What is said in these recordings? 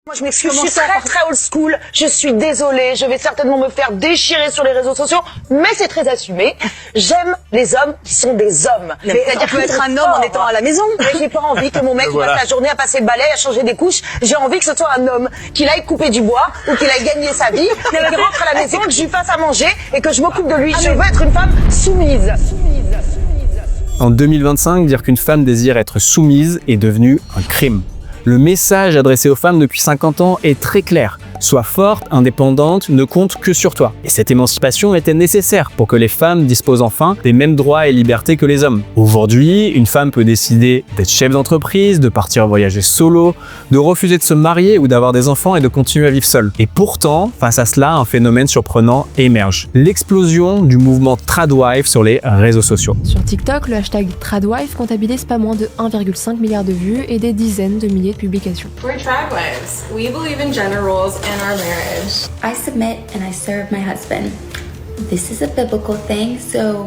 Moi, je m'excuse, je suis très old school, je suis désolée, je vais certainement me faire déchirer sur les réseaux sociaux, mais c'est très assumé. J'aime les hommes qui sont des hommes. C'est-à-dire que être un homme en étant à la maison. Mais j'ai pas envie que mon mec passe la journée à passer le balai, à changer des couches. J'ai envie que ce soit un homme, qu'il aille couper du bois, ou qu'il aille gagner sa vie, qu'il rentre à la maison, que je lui fasse à manger, et que je m'occupe de lui. Je veux être une femme soumise. En 2025, dire qu'une femme désire être soumise est devenu un crime. Le message adressé aux femmes depuis 50 ans est très clair. Sois forte, indépendante, ne compte que sur toi. Et cette émancipation était nécessaire pour que les femmes disposent enfin des mêmes droits et libertés que les hommes. Aujourd'hui, une femme peut décider d'être chef d'entreprise, de partir voyager solo, de refuser de se marier ou d'avoir des enfants et de continuer à vivre seule. Et pourtant, face à cela, un phénomène surprenant émerge. L'explosion du mouvement Tradwife sur les réseaux sociaux. Sur TikTok, le hashtag Tradwife comptabilise pas moins de 1,5 milliard de vues et des dizaines de milliers de publications. We're tradwives. We believe in gender roles in our marriage. I submit and I serve my husband. This is a biblical thing, so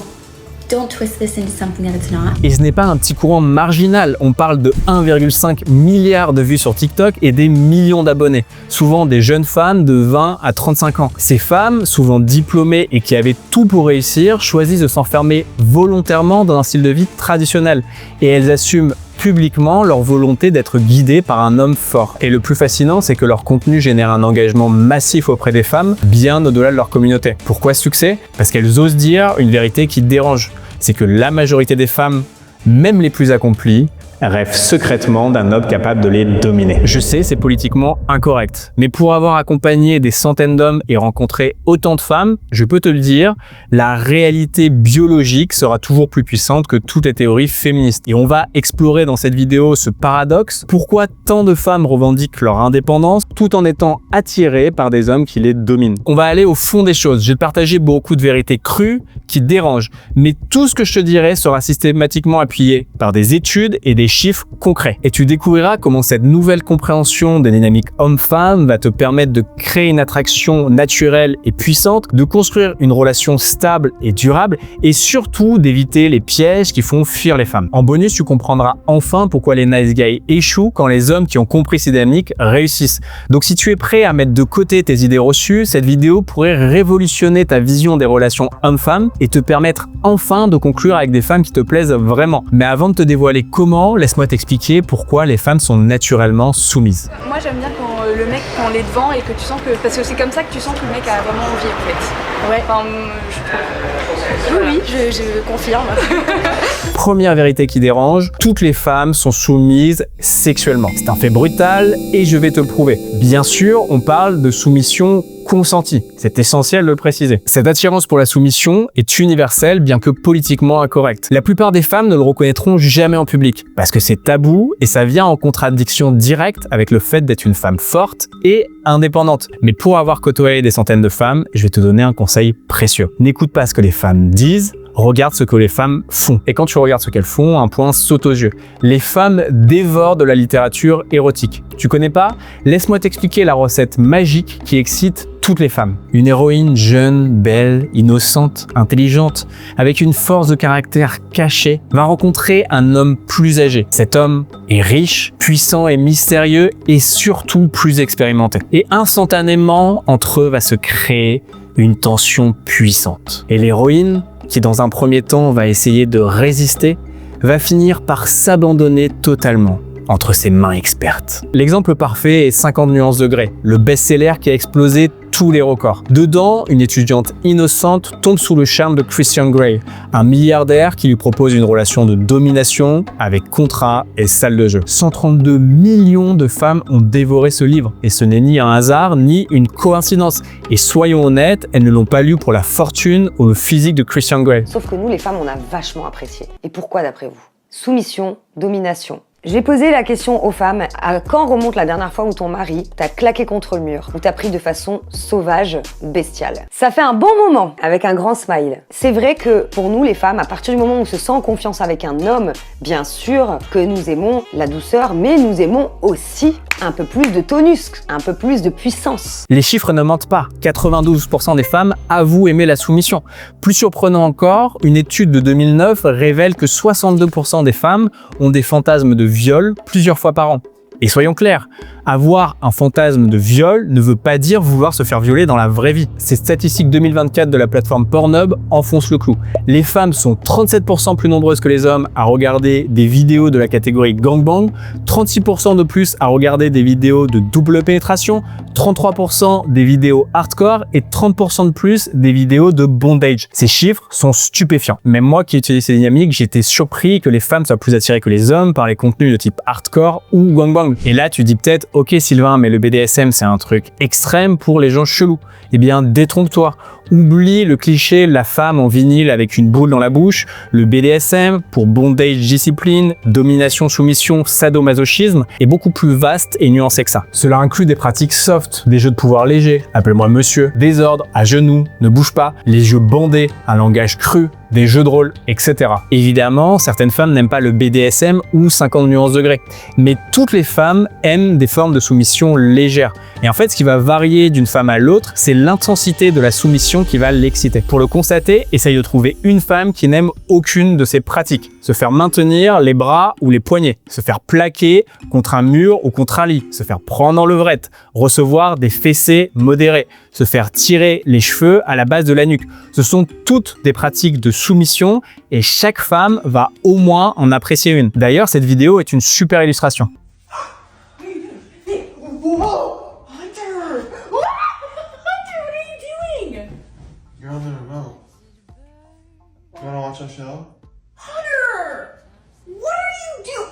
don't twist this into something that it's not. Et ce n'est pas un petit courant marginal, on parle de 1,5 milliard de vues sur TikTok et des millions d'abonnés, souvent des jeunes femmes de 20 à 35 ans. Ces femmes, souvent diplômées et qui avaient tout pour réussir, choisissent de s'enfermer volontairement dans un style de vie traditionnel et elles assument publiquement leur volonté d'être guidées par un homme fort. Et le plus fascinant, c'est que leur contenu génère un engagement massif auprès des femmes, bien au-delà de leur communauté. Pourquoi ce succès? Parce qu'elles osent dire une vérité qui dérange. C'est que la majorité des femmes, même les plus accomplies, rêvent secrètement d'un homme capable de les dominer. Je sais, c'est politiquement incorrect, mais pour avoir accompagné des centaines d'hommes et rencontré autant de femmes, je peux te le dire, la réalité biologique sera toujours plus puissante que toutes les théories féministes. Et on va explorer dans cette vidéo ce paradoxe, pourquoi tant de femmes revendiquent leur indépendance tout en étant attirées par des hommes qui les dominent. On va aller au fond des choses, je vais te partager beaucoup de vérités crues qui dérangent, mais tout ce que je te dirai sera systématiquement appuyé par des études et des chiffres concrets. Et tu découvriras comment cette nouvelle compréhension des dynamiques homme-femme va te permettre de créer une attraction naturelle et puissante, de construire une relation stable et durable et surtout d'éviter les pièges qui font fuir les femmes. En bonus, tu comprendras enfin pourquoi les nice guys échouent quand les hommes qui ont compris ces dynamiques réussissent. Donc si tu es prêt à mettre de côté tes idées reçues, cette vidéo pourrait révolutionner ta vision des relations homme-femme et te permettre enfin de conclure avec des femmes qui te plaisent vraiment. Mais avant de te dévoiler comment, laisse-moi t'expliquer pourquoi les femmes sont naturellement soumises. Moi, j'aime bien quand le mec prend les devants et que tu sens que... Parce que c'est comme ça que tu sens que le mec a vraiment envie, en fait. Ouais. Enfin, oui, je confirme. Première vérité qui dérange, toutes les femmes sont soumises sexuellement. C'est un fait brutal et je vais te le prouver. Bien sûr, on parle de soumission consentie. C'est essentiel de le préciser. Cette attirance pour la soumission est universelle, bien que politiquement incorrecte. La plupart des femmes ne le reconnaîtront jamais en public, parce que c'est tabou et ça vient en contradiction directe avec le fait d'être une femme forte et indépendante. Mais pour avoir côtoyé des centaines de femmes, je vais te donner un conseil précieux. N'écoute pas ce que les femmes disent, regarde ce que les femmes font. Et quand tu regardes ce qu'elles font, un point saute aux yeux. Les femmes dévorent de la littérature érotique. Tu connais pas? Laisse-moi t'expliquer la recette magique qui excite toutes les femmes. Une héroïne jeune, belle, innocente, intelligente, avec une force de caractère cachée, va rencontrer un homme plus âgé. Cet homme est riche, puissant et mystérieux et surtout plus expérimenté. Et instantanément, entre eux va se créer une tension puissante. Et l'héroïne, qui dans un premier temps va essayer de résister, va finir par s'abandonner totalement entre ses mains expertes. L'exemple parfait est 50 nuances de Grey, le best-seller qui a explosé tous les records. Dedans, une étudiante innocente tombe sous le charme de Christian Grey, un milliardaire qui lui propose une relation de domination avec contrat et salle de jeu. 132 millions de femmes ont dévoré ce livre et ce n'est ni un hasard ni une coïncidence. Et soyons honnêtes, elles ne l'ont pas lu pour la fortune ou le physique de Christian Grey. Sauf que nous, les femmes, on a vachement apprécié. Et pourquoi d'après vous? Soumission, domination. J'ai posé la question aux femmes, à quand remonte la dernière fois où ton mari t'a claqué contre le mur, où t'as pris de façon sauvage, bestiale? Ça fait un bon moment, avec un grand smile. C'est vrai que pour nous les femmes, à partir du moment où on se sent en confiance avec un homme, bien sûr que nous aimons la douceur, mais nous aimons aussi un peu plus de tonus, un peu plus de puissance. Les chiffres ne mentent pas, 92% des femmes avouent aimer la soumission. Plus surprenant encore, une étude de 2009 révèle que 62% des femmes ont des fantasmes de viol plusieurs fois par an. Et soyons clairs, avoir un fantasme de viol ne veut pas dire vouloir se faire violer dans la vraie vie. Ces statistiques 2024 de la plateforme Pornhub enfoncent le clou. Les femmes sont 37% plus nombreuses que les hommes à regarder des vidéos de la catégorie gangbang, 36% de plus à regarder des vidéos de double pénétration, 33% des vidéos hardcore et 30% de plus des vidéos de bondage. Ces chiffres sont stupéfiants. Même moi qui utilise ces dynamiques, j'étais surpris que les femmes soient plus attirées que les hommes par les contenus de type hardcore ou gangbang. Et là, tu dis peut-être, ok Sylvain, mais le BDSM c'est un truc extrême pour les gens chelous. Eh bien, détrompe-toi. Oublie le cliché la femme en vinyle avec une boule dans la bouche. Le BDSM, pour bondage discipline, domination, soumission, sadomasochisme, est beaucoup plus vaste et nuancé que ça. Cela inclut des pratiques soft, des jeux de pouvoir légers, appelle-moi monsieur, des ordres, à genoux, ne bouge pas, les yeux bandés, un langage cru, des jeux de rôle, etc. Évidemment, certaines femmes n'aiment pas le BDSM ou 50 nuances degrés, mais toutes les femmes aiment des formes de soumission légères. Et en fait, ce qui va varier d'une femme à l'autre, c'est l'intensité de la soumission qui va l'exciter. Pour le constater, essaye de trouver une femme qui n'aime aucune de ces pratiques. Se faire maintenir les bras ou les poignets, se faire plaquer contre un mur ou contre un lit, se faire prendre en levrette, recevoir des fessées modérées, se faire tirer les cheveux à la base de la nuque. Ce sont toutes des pratiques de soumission et chaque femme va au moins en apprécier une. D'ailleurs, cette vidéo est une super illustration. You're on the remote. You wanna watch our show? Hunter! What are you doing?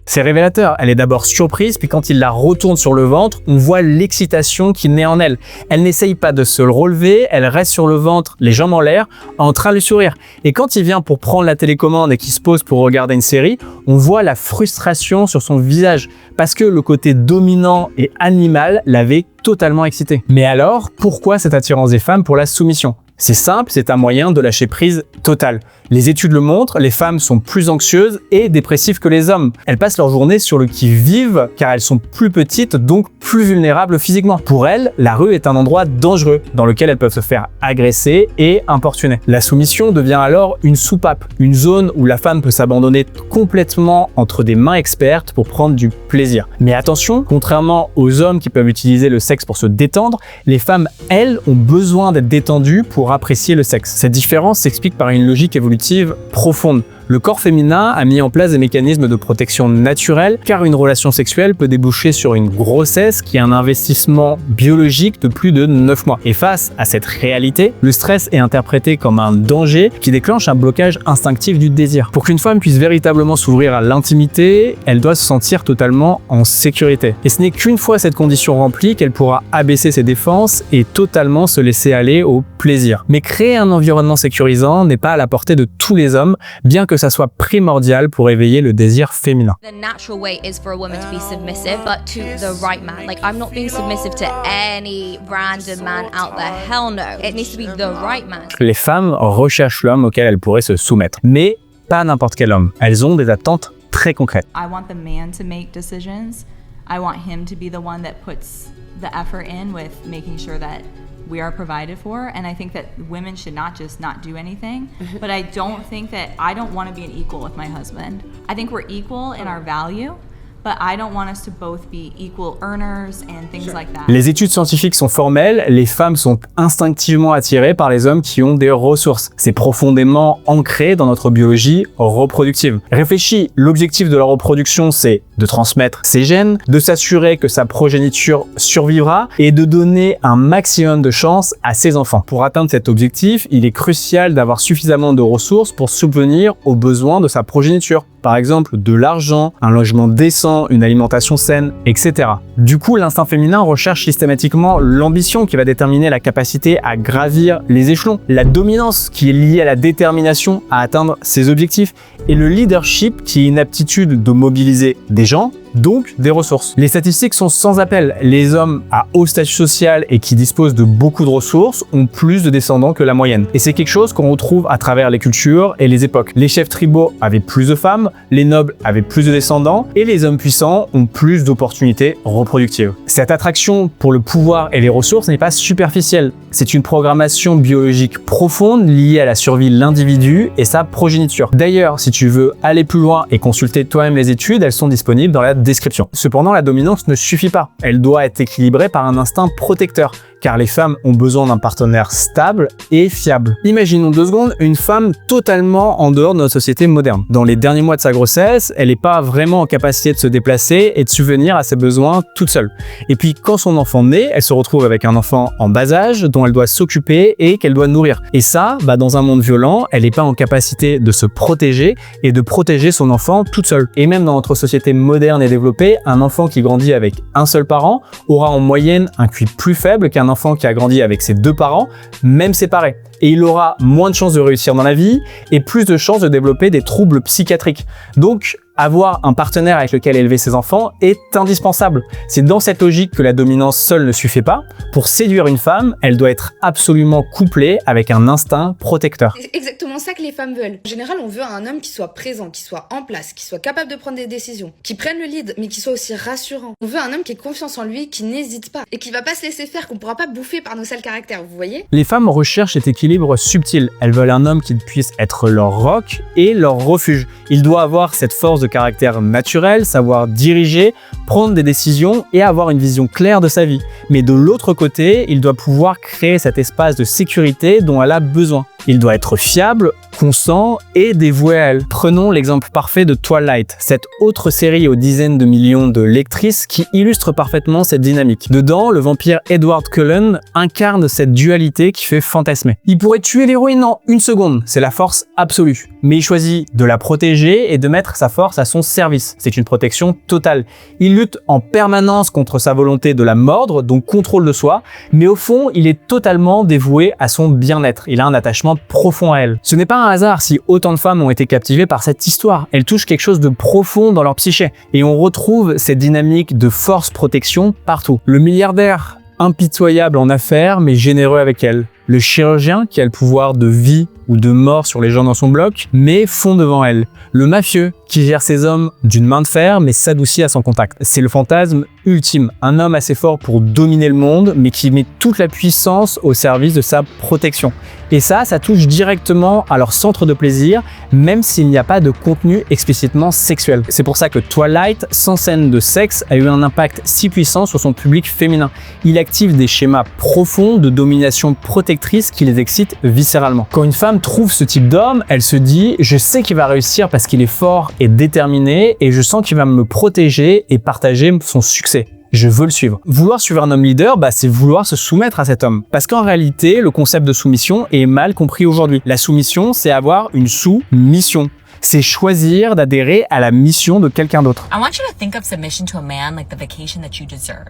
C'est révélateur, elle est d'abord surprise, puis quand il la retourne sur le ventre, on voit l'excitation qui naît en elle. Elle n'essaye pas de se relever, elle reste sur le ventre, les jambes en l'air, en train de sourire. Et quand il vient pour prendre la télécommande et qu'il se pose pour regarder une série, on voit la frustration sur son visage, parce que le côté dominant et animal l'avait totalement excité. Mais alors, pourquoi cette attirance des femmes pour la soumission ? C'est simple, c'est un moyen de lâcher prise totale. Les études le montrent, les femmes sont plus anxieuses et dépressives que les hommes. Elles passent leur journée sur le qui-vive car elles sont plus petites, donc plus vulnérables physiquement. Pour elles, la rue est un endroit dangereux dans lequel elles peuvent se faire agresser et importuner. La soumission devient alors une soupape, une zone où la femme peut s'abandonner complètement entre des mains expertes pour prendre du plaisir. Mais attention, contrairement aux hommes qui peuvent utiliser le sexe pour se détendre, les femmes, elles, ont besoin d'être détendues pour apprécier le sexe. Cette différence s'explique par une logique évolutive profonde. Le corps féminin a mis en place des mécanismes de protection naturelle car une relation sexuelle peut déboucher sur une grossesse qui est un investissement biologique de plus de 9 mois. Et face à cette réalité, le stress est interprété comme un danger qui déclenche un blocage instinctif du désir. Pour qu'une femme puisse véritablement s'ouvrir à l'intimité, elle doit se sentir totalement en sécurité. Et ce n'est qu'une fois cette condition remplie qu'elle pourra abaisser ses défenses et totalement se laisser aller au plaisir. Mais créer un environnement sécurisant n'est pas à la portée de tous les hommes, bien que ça soit primordial pour éveiller le désir féminin. The natural way is for a woman to be submissive, but to the right man. Like, I'm not being submissive to any random man out there. Hell no. It needs to be the right man. Les femmes recherchent l'homme auquel elles pourraient se soumettre, mais pas n'importe quel homme. Elles ont des attentes très concrètes. I want the man to make decisions. I want him to be the one that puts the effort in with making sure that we are provided for, and I think that women should not just not do anything, but I don't think that I don't want to be an equal with my husband. I think we're equal in our value, but I don't want us to both be equal earners and things like that. Les études scientifiques sont formelles, les femmes sont instinctivement attirées par les hommes qui ont des ressources. C'est profondément ancré dans notre biologie reproductive. Réfléchis, l'objectif de la reproduction, c'est de transmettre ses gènes, de s'assurer que sa progéniture survivra et de donner un maximum de chances à ses enfants. Pour atteindre cet objectif, il est crucial d'avoir suffisamment de ressources pour subvenir aux besoins de sa progéniture. Par exemple, de l'argent, un logement décent, une alimentation saine, etc. Du coup, l'instinct féminin recherche systématiquement l'ambition qui va déterminer la capacité à gravir les échelons, la dominance qui est liée à la détermination à atteindre ses objectifs, et le leadership qui est une aptitude de mobiliser des gens, donc des ressources. Les statistiques sont sans appel. Les hommes à haut statut social et qui disposent de beaucoup de ressources ont plus de descendants que la moyenne. Et c'est quelque chose qu'on retrouve à travers les cultures et les époques. Les chefs tribaux avaient plus de femmes, les nobles avaient plus de descendants et les hommes puissants ont plus d'opportunités reproductives. Cette attraction pour le pouvoir et les ressources n'est pas superficielle. C'est une programmation biologique profonde liée à la survie de l'individu et sa progéniture. D'ailleurs, si tu veux aller plus loin et consulter toi-même les études, elles sont disponibles dans la description. Cependant, la dominance ne suffit pas. Elle doit être équilibrée par un instinct protecteur, car les femmes ont besoin d'un partenaire stable et fiable. Imaginons 2 secondes une femme totalement en dehors de notre société moderne. Dans les derniers mois de sa grossesse, elle n'est pas vraiment en capacité de se déplacer et de subvenir à ses besoins toute seule. Et puis quand son enfant naît, elle se retrouve avec un enfant en bas âge dont elle doit s'occuper et qu'elle doit nourrir. Et ça, dans un monde violent, elle n'est pas en capacité de se protéger et de protéger son enfant toute seule. Et même dans notre société moderne et développée, un enfant qui grandit avec un seul parent aura en moyenne un QI plus faible qu'un enfant qui a grandi avec ses 2 parents, même séparés. Et il aura moins de chances de réussir dans la vie et plus de chances de développer des troubles psychiatriques. Donc, avoir un partenaire avec lequel élever ses enfants est indispensable. C'est dans cette logique que la dominance seule ne suffit pas. Pour séduire une femme, elle doit être absolument couplée avec un instinct protecteur. C'est exactement ça que les femmes veulent. En général, on veut un homme qui soit présent, qui soit en place, qui soit capable de prendre des décisions, qui prenne le lead, mais qui soit aussi rassurant. On veut un homme qui ait confiance en lui, qui n'hésite pas et qui va pas se laisser faire, qu'on pourra pas bouffer par nos sales caractères, vous voyez? Les femmes recherchent cet équilibre subtil. Elles veulent un homme qui puisse être leur roc et leur refuge. Il doit avoir cette force de caractère naturel, savoir diriger, prendre des décisions et avoir une vision claire de sa vie. Mais de l'autre côté, il doit pouvoir créer cet espace de sécurité dont elle a besoin. Il doit être fiable, constant et dévoué à elle. Prenons l'exemple parfait de Twilight, cette autre série aux dizaines de millions de lectrices qui illustre parfaitement cette dynamique. Dedans, le vampire Edward Cullen incarne cette dualité qui fait fantasmer. Il pourrait tuer l'héroïne en 1 seconde, c'est la force absolue. Mais il choisit de la protéger et de mettre sa force à son service. C'est une protection totale. Il lutte en permanence contre sa volonté de la mordre, donc contrôle de soi, mais au fond, il est totalement dévoué à son bien-être. Il a un attachement profond à elle. Ce n'est pas un hasard si autant de femmes ont été captivées par cette histoire. Elle touche quelque chose de profond dans leur psyché. Et on retrouve cette dynamique de force-protection partout. Le milliardaire, impitoyable en affaires, mais généreux avec elle. Le chirurgien qui a le pouvoir de vie ou de mort sur les gens dans son bloc, mais fond devant elle. Le mafieux qui gère ses hommes d'une main de fer, mais s'adoucit à son contact. C'est le fantasme ultime. Un homme assez fort pour dominer le monde, mais qui met toute la puissance au service de sa protection. Et ça touche directement à leur centre de plaisir, même s'il n'y a pas de contenu explicitement sexuel. C'est pour ça que Twilight, sans scène de sexe, a eu un impact si puissant sur son public féminin. Il active des schémas profonds de domination protectrice qui les excitent viscéralement. Quand une femme trouve ce type d'homme, elle se dit « je sais qu'il va réussir parce qu'il est fort et déterminé et je sens qu'il va me protéger et partager son succès. Je veux le suivre. » Vouloir suivre un homme leader, c'est vouloir se soumettre à cet homme. Parce qu'en réalité, le concept de soumission est mal compris aujourd'hui. La soumission, c'est avoir une sous-mission. C'est choisir d'adhérer à la mission de quelqu'un d'autre. I want you to think of submission to a man like the vacation that you deserve.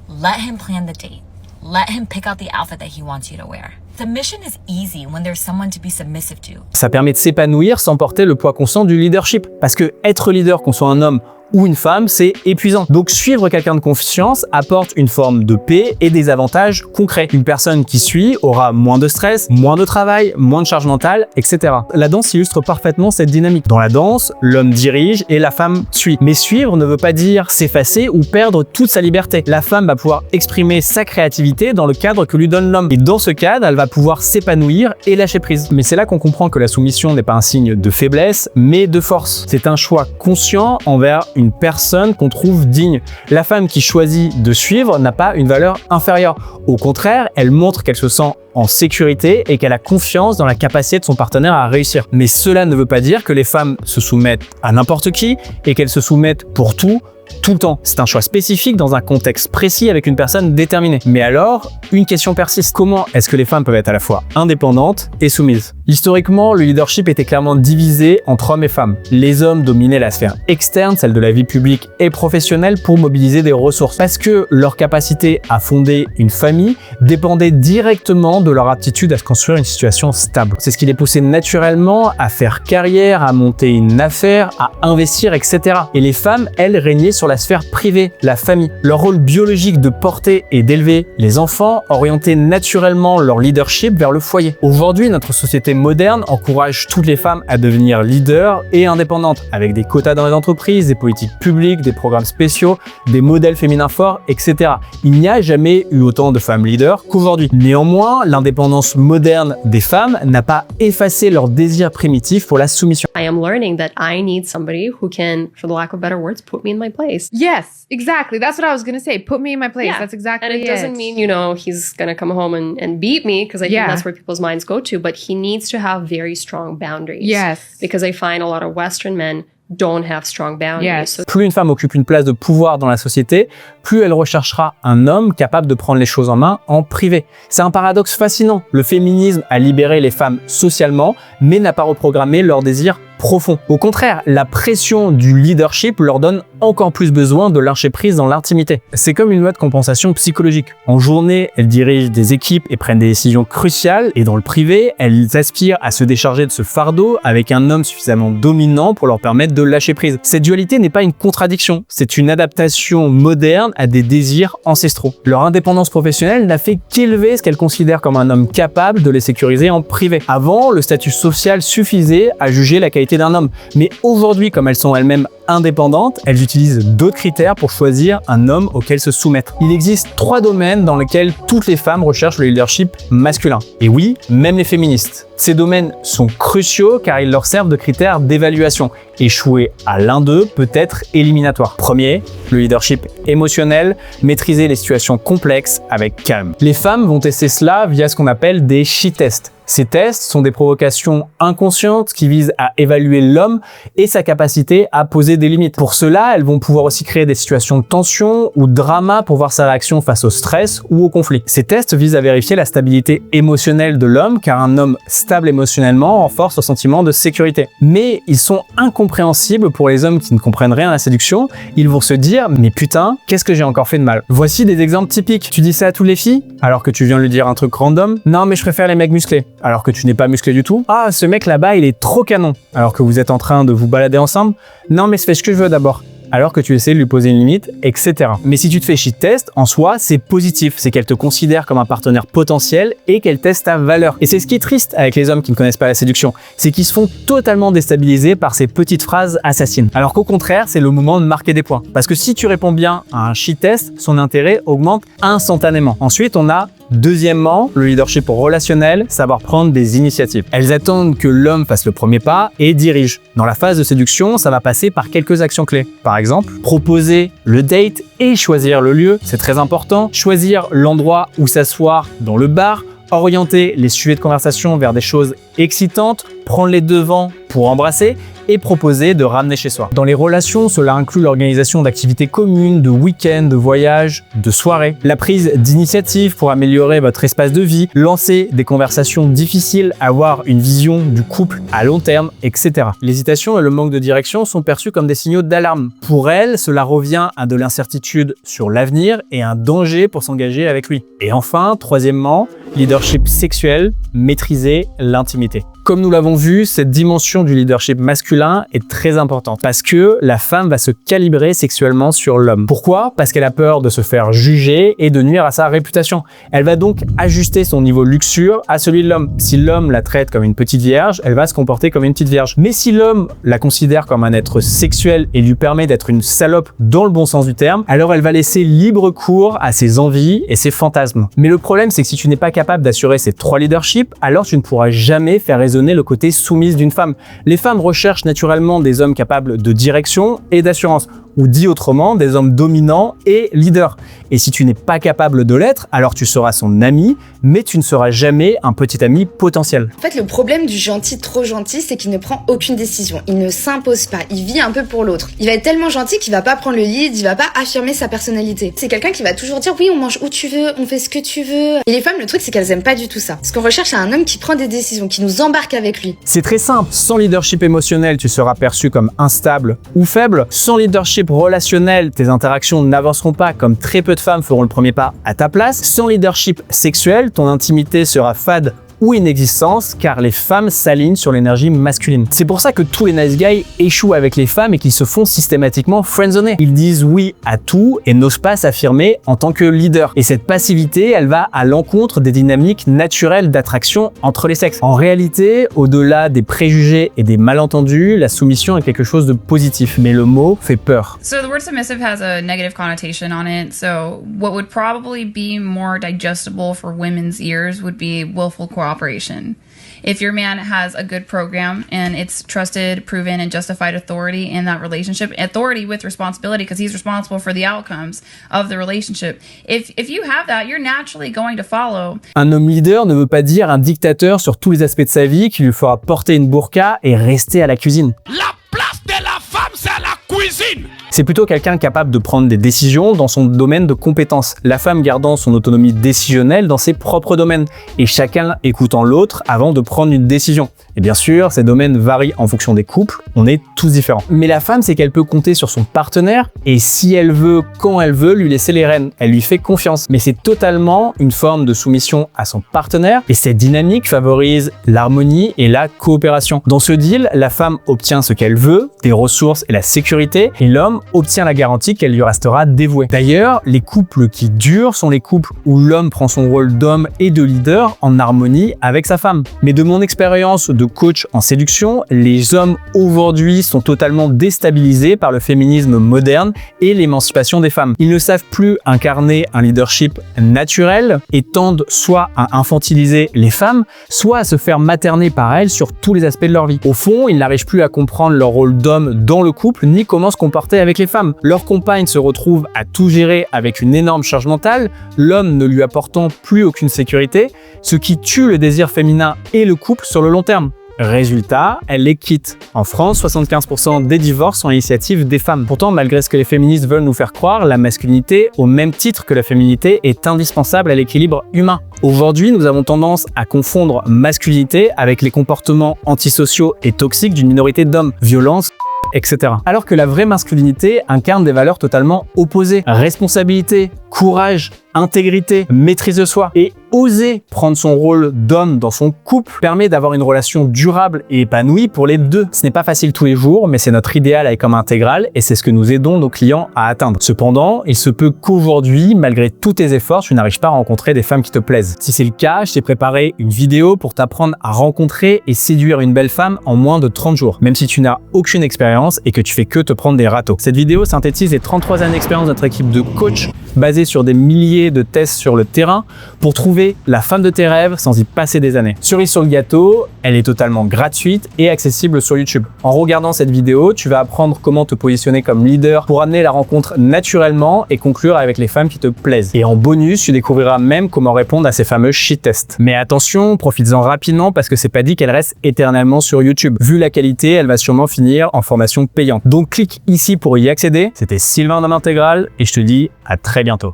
Let him plan the date. Let him pick out the outfit that he wants you to wear. Submission is easy when there's someone to be submissive to. Ça permet de s'épanouir sans porter le poids constant du leadership. Parce que être leader, qu'on soit un homme ou une femme, c'est épuisant. Donc suivre quelqu'un de confiance apporte une forme de paix et des avantages concrets. Une personne qui suit aura moins de stress, moins de travail, moins de charge mentale, etc. La danse illustre parfaitement cette dynamique. Dans la danse, l'homme dirige et la femme suit. Mais suivre ne veut pas dire s'effacer ou perdre toute sa liberté. La femme va pouvoir exprimer sa créativité dans le cadre que lui donne l'homme. Et dans ce cadre, elle va pouvoir s'épanouir et lâcher prise. Mais c'est là qu'on comprend que la soumission n'est pas un signe de faiblesse, mais de force. C'est un choix conscient envers une personne qu'on trouve digne. La femme qui choisit de suivre n'a pas une valeur inférieure. Au contraire, elle montre qu'elle se sent en sécurité et qu'elle a confiance dans la capacité de son partenaire à réussir. Mais cela ne veut pas dire que les femmes se soumettent à n'importe qui et qu'elles se soumettent pour tout le temps. C'est un choix spécifique dans un contexte précis avec une personne déterminée. Mais alors, une question persiste. Comment est-ce que les femmes peuvent être à la fois indépendantes et soumises? Historiquement, le leadership était clairement divisé entre hommes et femmes. Les hommes dominaient la sphère externe, celle de la vie publique et professionnelle, pour mobiliser des ressources. Parce que leur capacité à fonder une famille dépendait directement de leur aptitude à se construire une situation stable. C'est ce qui les poussait naturellement à faire carrière, à monter une affaire, à investir, etc. Et les femmes, elles, régnaient sur la sphère privée, la famille. Leur rôle biologique de porter et d'élever les enfants, orienter naturellement leur leadership vers le foyer. Aujourd'hui, notre société moderne encourage toutes les femmes à devenir leaders et indépendantes, avec des quotas dans les entreprises, des politiques publiques, des programmes spéciaux, des modèles féminins forts, etc. Il n'y a jamais eu autant de femmes leaders qu'aujourd'hui. Néanmoins, l'indépendance moderne des femmes n'a pas effacé leur désir primitif pour la soumission. I am learning that I need somebody who can, for the lack of better words, put me in my place. Yes, exactly. That's what I was going to say. Put me in my place. Yeah. That's exactly it. And it doesn't mean, you know, he's going to come home and beat me, because I think that's where people's minds go to, but he needs to have very strong boundaries. Yes. Because I find a lot of Western men don't have strong boundaries. Yes. So plus une femme occupe une place de pouvoir dans la société, plus elle recherchera un homme capable de prendre les choses en main en privé. C'est un paradoxe fascinant. Le féminisme a libéré les femmes socialement, mais n'a pas reprogrammé leurs désirs profonds. Au contraire, la pression du leadership leur donne encore plus besoin de lâcher prise dans l'intimité. C'est comme une loi de compensation psychologique. En journée, elles dirigent des équipes et prennent des décisions cruciales, et dans le privé, elles aspirent à se décharger de ce fardeau avec un homme suffisamment dominant pour leur permettre de lâcher prise. Cette dualité n'est pas une contradiction, c'est une adaptation moderne à des désirs ancestraux. Leur indépendance professionnelle n'a fait qu'élever ce qu'elles considèrent comme un homme capable de les sécuriser en privé. Avant, le statut social suffisait à juger la qualité d'un homme, mais aujourd'hui, comme elles sont elles-mêmes indépendantes, elles utilisent d'autres critères pour choisir un homme auquel se soumettre. Il existe 3 domaines dans lesquels toutes les femmes recherchent le leadership masculin. Et oui, même les féministes. Ces domaines sont cruciaux car ils leur servent de critères d'évaluation. Échouer à l'un d'eux peut être éliminatoire. Premier, le leadership émotionnel, maîtriser les situations complexes avec calme. Les femmes vont tester cela via ce qu'on appelle des she-tests. Ces tests sont des provocations inconscientes qui visent à évaluer l'homme et sa capacité à poser des limites. Pour cela, elles vont pouvoir aussi créer des situations de tension ou de drama pour voir sa réaction face au stress ou au conflit. Ces tests visent à vérifier la stabilité émotionnelle de l'homme, car un homme stable émotionnellement renforce le sentiment de sécurité. Mais ils sont incompréhensibles pour les hommes qui ne comprennent rien à la séduction. Ils vont se dire « mais putain, qu'est-ce que j'ai encore fait de mal ?» Voici des exemples typiques. Tu dis ça à toutes les filles alors que tu viens lui dire un truc random. « Non mais je préfère les mecs musclés » alors que tu n'es pas musclé du tout. « Ah, ce mec là-bas il est trop canon » alors que vous êtes en train de vous balader ensemble. « Non mais fais ce que je veux d'abord » alors que tu essaies de lui poser une limite, etc. Mais si tu te fais she-test, en soi, c'est positif. C'est qu'elle te considère comme un partenaire potentiel et qu'elle teste ta valeur. Et c'est ce qui est triste avec les hommes qui ne connaissent pas la séduction, c'est qu'ils se font totalement déstabiliser par ces petites phrases assassines. Alors qu'au contraire, c'est le moment de marquer des points. Parce que si tu réponds bien à un she-test, son intérêt augmente instantanément. Ensuite, on a deuxièmement, le leadership relationnel, savoir prendre des initiatives. Elles attendent que l'homme fasse le premier pas et dirige. Dans la phase de séduction, ça va passer par quelques actions clés. Par exemple, proposer le date et choisir le lieu, c'est très important. Choisir l'endroit où s'asseoir dans le bar, orienter les sujets de conversation vers des choses excitantes, prendre les devants pour embrasser et proposer de ramener chez soi. Dans les relations, cela inclut l'organisation d'activités communes, de week-ends, de voyages, de soirées, la prise d'initiative pour améliorer votre espace de vie, lancer des conversations difficiles, avoir une vision du couple à long terme, etc. L'hésitation et le manque de direction sont perçus comme des signaux d'alarme. Pour elle, cela revient à de l'incertitude sur l'avenir et un danger pour s'engager avec lui. Et enfin, troisièmement, leadership sexuel, maîtriser l'intimité. Comme nous l'avons vu, cette dimension du leadership masculin est très importante parce que la femme va se calibrer sexuellement sur l'homme. Pourquoi ? Parce qu'elle a peur de se faire juger et de nuire à sa réputation. Elle va donc ajuster son niveau luxure à celui de l'homme. Si l'homme la traite comme une petite vierge, elle va se comporter comme une petite vierge. Mais si l'homme la considère comme un être sexuel et lui permet d'être une salope dans le bon sens du terme, alors elle va laisser libre cours à ses envies et ses fantasmes. Mais le problème, c'est que si tu n'es pas capable d'assurer ces 3 leaderships, alors tu ne pourras jamais faire résonner le côté soumise d'une femme. Les femmes recherchent naturellement des hommes capables de direction et d'assurance, ou dit autrement, des hommes dominants et leaders. Et si tu n'es pas capable de l'être, alors tu seras son ami, mais tu ne seras jamais un petit ami potentiel. En fait, le problème du gentil trop gentil, c'est qu'il ne prend aucune décision. Il ne s'impose pas. Il vit un peu pour l'autre. Il va être tellement gentil qu'il va pas prendre le lead, il va pas affirmer sa personnalité. C'est quelqu'un qui va toujours dire oui, on mange où tu veux, on fait ce que tu veux. Et les femmes, le truc, c'est qu'elles aiment pas du tout ça. Ce qu'on recherche, c'est un homme qui prend des décisions, qui nous embarque avec lui. C'est très simple. Sans leadership émotionnel, tu seras perçu comme instable ou faible. Sans leadership relationnel, tes interactions n'avanceront pas, comme très peu de femmes feront le premier pas à ta place. Sans leadership sexuel, ton intimité sera fade ou inexistence car les femmes s'alignent sur l'énergie masculine. C'est pour ça que tous les nice guys échouent avec les femmes et qu'ils se font systématiquement friendzoner. Ils disent oui à tout et n'osent pas s'affirmer en tant que leader. Et cette passivité, elle va à l'encontre des dynamiques naturelles d'attraction entre les sexes. En réalité, au-delà des préjugés et des malentendus, la soumission est quelque chose de positif, mais le mot fait peur. So the word submissive has a negative connotation on it, so what would probably be more digestible for women's ears would be willful cooperation. If your man has a good program and it's trusted, proven, and justified authority in that relationship, authority with responsibility because he's responsible for the outcomes of the relationship. If you have that, you're naturally going to follow. Un homme leader ne veut pas dire un dictateur sur tous les aspects de sa vie qui lui fera porter une burqa et rester à la cuisine. La place de la femme, c'est à la cuisine. C'est plutôt quelqu'un capable de prendre des décisions dans son domaine de compétence, la femme gardant son autonomie décisionnelle dans ses propres domaines, et chacun écoutant l'autre avant de prendre une décision. Et bien sûr, ces domaines varient en fonction des couples, on est tous différents. Mais la femme, c'est qu'elle peut compter sur son partenaire, et si elle veut, quand elle veut, lui laisser les rênes. Elle lui fait confiance. Mais c'est totalement une forme de soumission à son partenaire, et cette dynamique favorise l'harmonie et la coopération. Dans ce deal, la femme obtient ce qu'elle veut, des ressources et la sécurité, et l'homme obtient la garantie qu'elle lui restera dévouée. D'ailleurs, les couples qui durent sont les couples où l'homme prend son rôle d'homme et de leader en harmonie avec sa femme. Mais de mon expérience de coach en séduction, les hommes aujourd'hui sont totalement déstabilisés par le féminisme moderne et l'émancipation des femmes. Ils ne savent plus incarner un leadership naturel et tendent soit à infantiliser les femmes, soit à se faire materner par elles sur tous les aspects de leur vie. Au fond, ils n'arrivent plus à comprendre leur rôle d'homme dans le couple, ni comment se comporter avec les femmes. Leur compagne se retrouve à tout gérer avec une énorme charge mentale, l'homme ne lui apportant plus aucune sécurité, ce qui tue le désir féminin et le couple sur le long terme. Résultat, elle les quitte. En France, 75% des divorces sont à l'initiative des femmes. Pourtant, malgré ce que les féministes veulent nous faire croire, la masculinité, au même titre que la féminité, est indispensable à l'équilibre humain. Aujourd'hui, nous avons tendance à confondre masculinité avec les comportements antisociaux et toxiques d'une minorité d'hommes. Violence, etc. Alors que la vraie masculinité incarne des valeurs totalement opposées. Responsabilité, courage, intégrité, maîtrise de soi et oser prendre son rôle d'homme dans son couple permet d'avoir une relation durable et épanouie pour les deux. Ce n'est pas facile tous les jours, mais c'est notre idéal avec comme intégral et c'est ce que nous aidons nos clients à atteindre. Cependant, il se peut qu'aujourd'hui, malgré tous tes efforts, tu n'arrives pas à rencontrer des femmes qui te plaisent. Si c'est le cas, je t'ai préparé une vidéo pour t'apprendre à rencontrer et séduire une belle femme en moins de 30 jours, même si tu n'as aucune expérience et que tu fais que te prendre des râteaux. Cette vidéo synthétise les 33 années d'expérience de notre équipe de coach basée sur des milliers de tests sur le terrain pour trouver la femme de tes rêves sans y passer des années. Cerise sur le gâteau, elle est totalement gratuite et accessible sur YouTube. En regardant cette vidéo, tu vas apprendre comment te positionner comme leader pour amener la rencontre naturellement et conclure avec les femmes qui te plaisent. Et en bonus, tu découvriras même comment répondre à ces fameux shit tests. Mais attention, profites-en rapidement parce que c'est pas dit qu'elle reste éternellement sur YouTube. Vu la qualité, elle va sûrement finir en formation payante. Donc clique ici pour y accéder. C'était Sylvain d'Homme Intégral et je te dis à très bientôt.